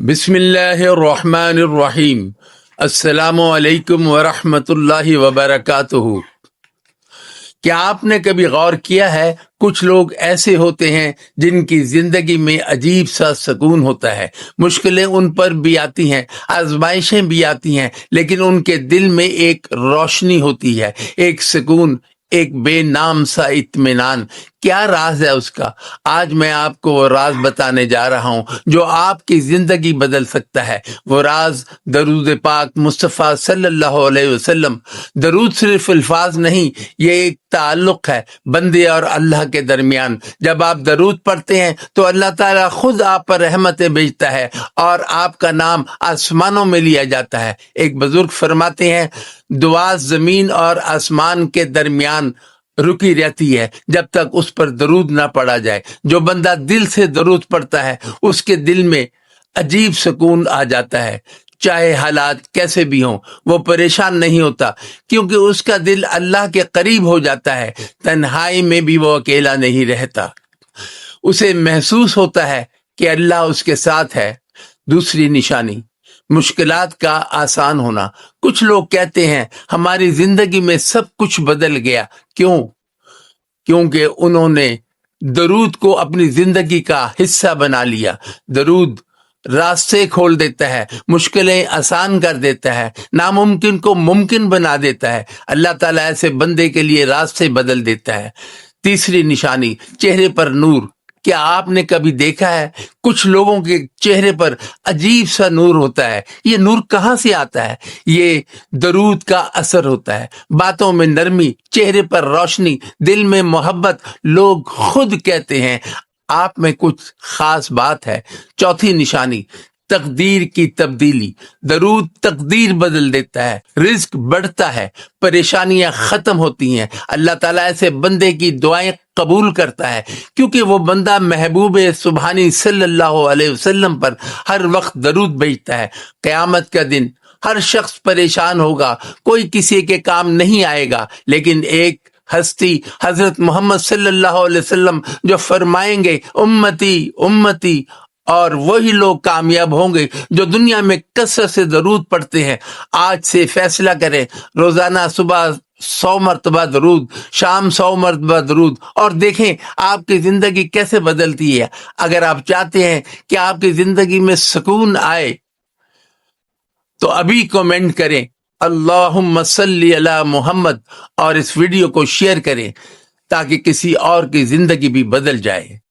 بسم اللہ الرحمن الرحیم۔ السلام علیکم ورحمۃ اللہ وبرکاتہ۔ کیا آپ نے کبھی غور کیا ہے، کچھ لوگ ایسے ہوتے ہیں جن کی زندگی میں عجیب سا سکون ہوتا ہے۔ مشکلیں ان پر بھی آتی ہیں، آزمائشیں بھی آتی ہیں، لیکن ان کے دل میں ایک روشنی ہوتی ہے، ایک سکون، ایک بے نام سا اطمینان۔ کیا راز ہے اس کا؟ آج میں آپ کو وہ راز بتانے جا رہا ہوں جو آپ کی زندگی بدل سکتا ہے۔ وہ راز درود پاک مصطفیٰ صلی اللہ علیہ وسلم۔ درود صرف الفاظ نہیں، یہ ایک تعلق ہے بندے اور اللہ کے درمیان۔ جب آپ درود پڑھتے ہیں تو اللہ تعالیٰ خود آپ پر رحمتیں بھیجتا ہے اور آپ کا نام آسمانوں میں لیا جاتا ہے۔ ایک بزرگ فرماتے ہیں، دعا زمین اور آسمان کے درمیان رکی رہتی ہے جب تک اس پر درود نہ پڑا جائے۔ جو بندہ دل سے درود پڑھتا ہے اس کے دل میں عجیب سکون آ جاتا ہے، چاہے حالات کیسے بھی ہوں۔ وہ پریشان نہیں ہوتا کیونکہ اس کا دل اللہ کے قریب ہو جاتا ہے۔ تنہائی میں بھی وہ اکیلا نہیں رہتا، اسے محسوس ہوتا ہے کہ اللہ اس کے ساتھ ہے۔ دوسری نشانی، مشکلات کا آسان ہونا۔ کچھ لوگ کہتے ہیں ہماری زندگی میں سب کچھ بدل گیا۔ کیوں؟ کیونکہ انہوں نے درود کو اپنی زندگی کا حصہ بنا لیا۔ درود راستے کھول دیتا ہے، مشکلیں آسان کر دیتا ہے، ناممکن کو ممکن بنا دیتا ہے۔ اللہ تعالیٰ ایسے بندے کے لیے راستے بدل دیتا ہے۔ تیسری نشانی، چہرے پر نور۔ کیا آپ نے کبھی دیکھا ہے کچھ لوگوں کے چہرے پر عجیب سا نور ہوتا ہے؟ یہ نور کہاں سے آتا ہے؟ یہ درود کا اثر ہوتا ہے۔ باتوں میں نرمی، چہرے پر روشنی، دل میں محبت۔ لوگ خود کہتے ہیں آپ میں کچھ خاص بات ہے۔ چوتھی نشانی، تقدیر کی تبدیلی۔ درود تقدیر بدل دیتا ہے، رزق بڑھتا ہے، پریشانیاں ختم ہوتی ہیں۔ اللہ تعالیٰ ایسے بندے کی دعائیں قبول کرتا ہے کیونکہ وہ بندہ محبوب سبحانی صلی اللہ علیہ وسلم پر ہر وقت درود بھیجتا ہے۔ قیامت کا دن ہر شخص پریشان ہوگا، کوئی کسی کے کام نہیں آئے گا، لیکن ایک ہستی حضرت محمد صلی اللہ علیہ وسلم جو فرمائیں گے امتی امتی، اور وہی لوگ کامیاب ہوں گے جو دنیا میں کثرت سے درود پڑھتے ہیں۔ آج سے فیصلہ کریں، روزانہ صبح 100 مرتبہ درود، شام 100 مرتبہ درود، اور دیکھیں آپ کی زندگی کیسے بدلتی ہے۔ اگر آپ چاہتے ہیں کہ آپ کی زندگی میں سکون آئے تو ابھی کمنٹ کریں اللہم صلی علی محمد، اور اس ویڈیو کو شیئر کریں تاکہ کسی اور کی زندگی بھی بدل جائے۔